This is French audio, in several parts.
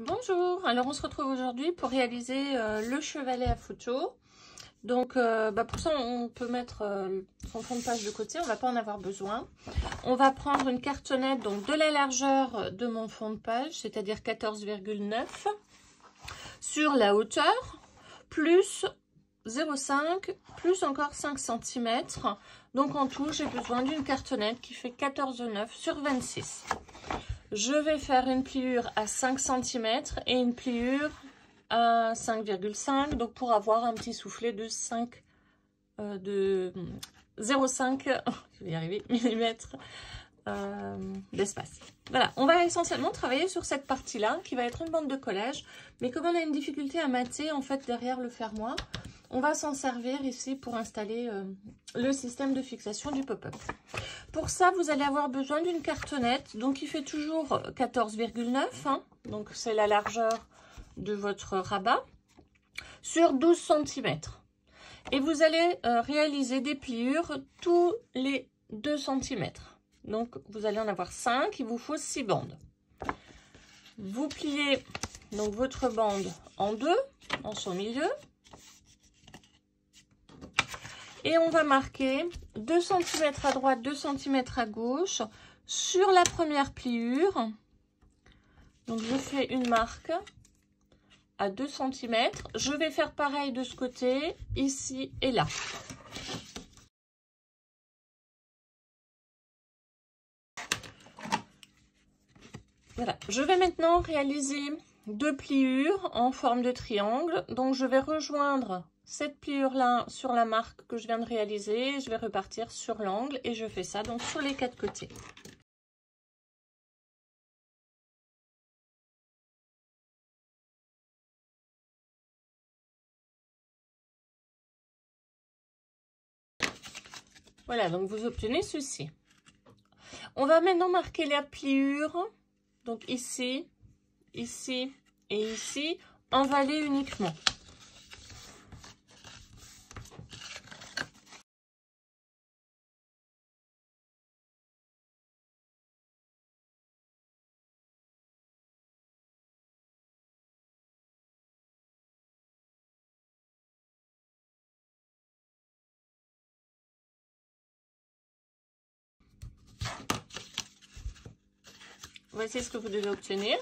Bonjour, alors on se retrouve aujourd'hui pour réaliser le chevalet à photo. Donc pour ça on peut mettre son fond de page de côté, on va pas en avoir besoin. On va prendre une cartonnette donc de la largeur de mon fond de page, c'est-à-dire 14,9 sur la hauteur, plus 0,5 plus encore 5 cm. Donc en tout j'ai besoin d'une cartonnette qui fait 14,9 sur 26. Je vais faire une pliure à 5 cm et une pliure à 5,5, donc pour avoir un petit soufflet de 0,5 je vais y arriver, millimètres d'espace. Voilà, on va essentiellement travailler sur cette partie-là qui va être une bande de collage, mais comme on a une difficulté à mater en fait derrière le fermoir, on va s'en servir ici pour installer le système de fixation du pop-up. Pour ça, vous allez avoir besoin d'une cartonnette, donc qui fait toujours 14,9, hein, donc c'est la largeur de votre rabat, sur 12 cm. Et vous allez réaliser des pliures tous les 2 cm. Donc vous allez en avoir 5, il vous faut 6 bandes. Vous pliez donc votre bande en deux, en son milieu. Et on va marquer 2 cm à droite, 2 cm à gauche sur la première pliure. Donc je fais une marque à 2 cm. Je vais faire pareil de ce côté, ici et là. Voilà, je vais maintenant réaliser 2 pliures en forme de triangle. Donc je vais rejoindre cette pliure là sur la marque que je viens de réaliser, je vais repartir sur l'angle et je fais ça donc sur les 4 côtés. Voilà, donc vous obtenez ceci. On va maintenant marquer la pliure, donc ici, ici et ici, en valet uniquement. Voici ce que vous devez obtenir.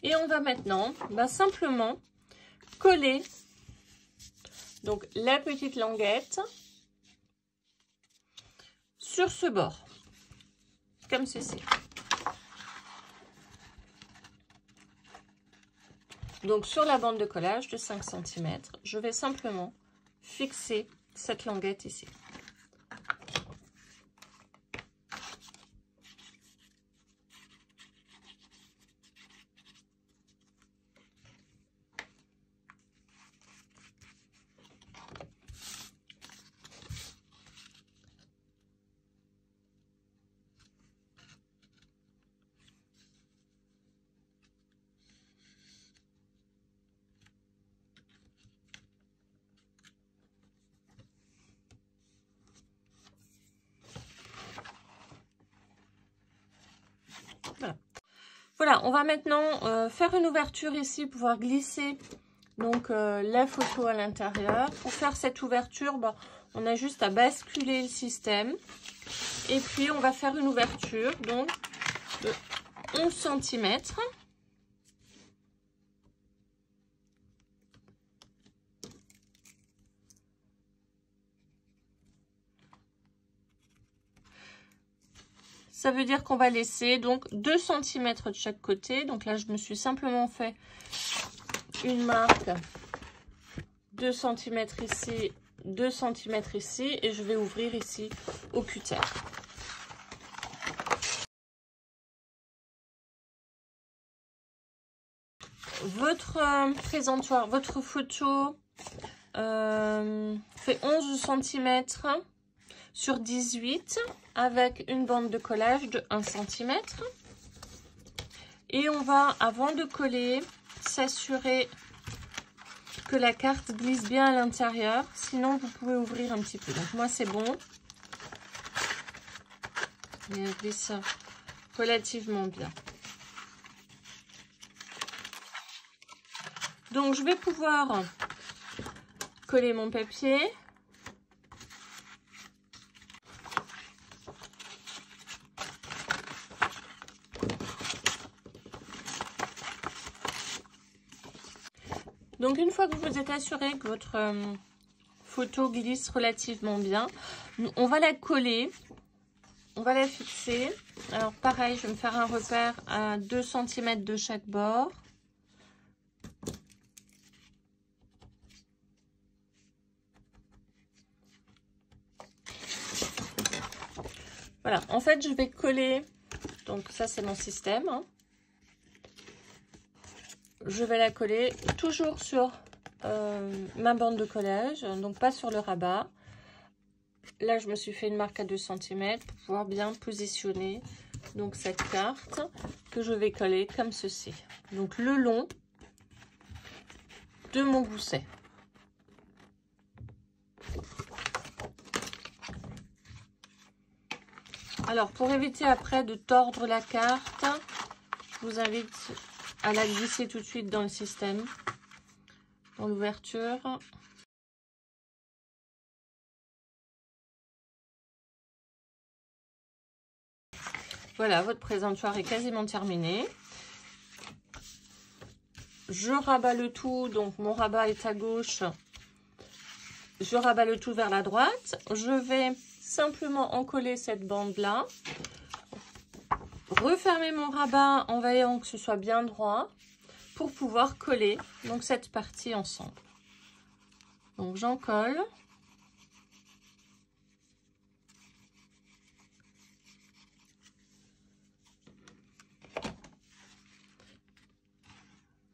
Et on va maintenant simplement coller donc la petite languette sur ce bord, comme ceci. Donc sur la bande de collage de 5 cm, je vais simplement fixer cette languette ici. Voilà, on va maintenant faire une ouverture ici, pouvoir glisser donc la photo à l'intérieur. Pour faire cette ouverture, on a juste à basculer le système. Et puis on va faire une ouverture donc de 11 cm. Ça veut dire qu'on va laisser donc 2 cm de chaque côté. Donc là, je me suis simplement fait une marque 2 cm ici, 2 cm ici. Et je vais ouvrir ici au cutter. Votre présentoir, votre photo fait 11 cm sur 18 avec une bande de collage de 1 cm. Et on va, avant de coller, s'assurer que la carte glisse bien à l'intérieur. Sinon, vous pouvez ouvrir un petit peu. Donc moi, c'est bon. Et elle glisse relativement bien. Donc, je vais pouvoir coller mon papier. Donc, une fois que vous êtes assuré que votre photo glisse relativement bien, on va la coller, on va la fixer. Alors, pareil, je vais me faire un repère à 2 cm de chaque bord. Voilà, en fait, je vais coller, donc ça c'est mon système. Hein. Je vais la coller toujours sur ma bande de collage, donc pas sur le rabat. Là, je me suis fait une marque à 2 cm pour pouvoir bien positionner donc cette carte que je vais coller comme ceci. Donc le long de mon gousset. Alors, pour éviter après de tordre la carte, je vous invite à la glisser tout de suite dans le système, dans l'ouverture. Voilà, votre présentoir est quasiment terminé. Je rabats le tout, donc mon rabat est à gauche. Je rabats le tout vers la droite. Je vais simplement encoller cette bande-là. Refermer mon rabat en veillant que ce soit bien droit pour pouvoir coller donc cette partie ensemble. Donc j'en colle.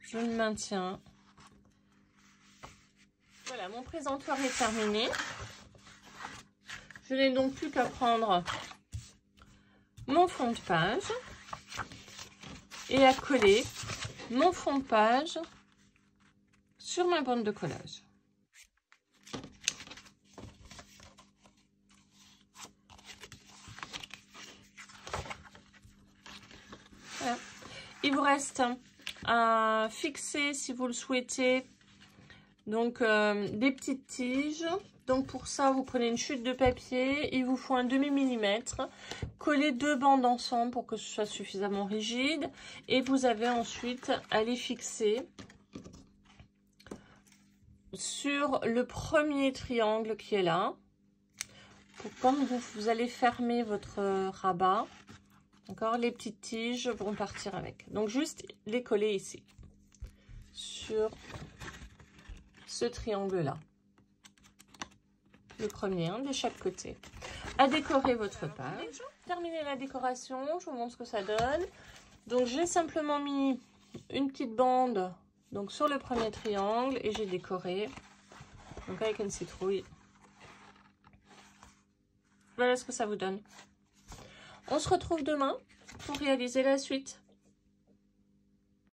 Je le maintiens. Voilà, mon présentoir est terminé. Je n'ai donc plus qu'à prendre mon fond de page et à coller mon fond de page sur ma bande de collage. Voilà. Il vous reste à fixer, si vous le souhaitez, donc des petites tiges. Donc pour ça, vous prenez une chute de papier, il vous faut un demi-millimètre. Collez 2 bandes ensemble pour que ce soit suffisamment rigide. Et vous avez ensuite à les fixer sur le premier triangle qui est là. Pour quand vous allez fermer votre rabat, d'accord, les petites tiges vont partir avec. Donc juste les coller ici, sur ce triangle-là. Le premier, hein, de chaque côté. À décorer votre page. Terminer la décoration, je vous montre ce que ça donne. Donc j'ai simplement mis une petite bande donc sur le premier triangle et j'ai décoré donc avec une citrouille. Voilà ce que ça vous donne. On se retrouve demain pour réaliser la suite.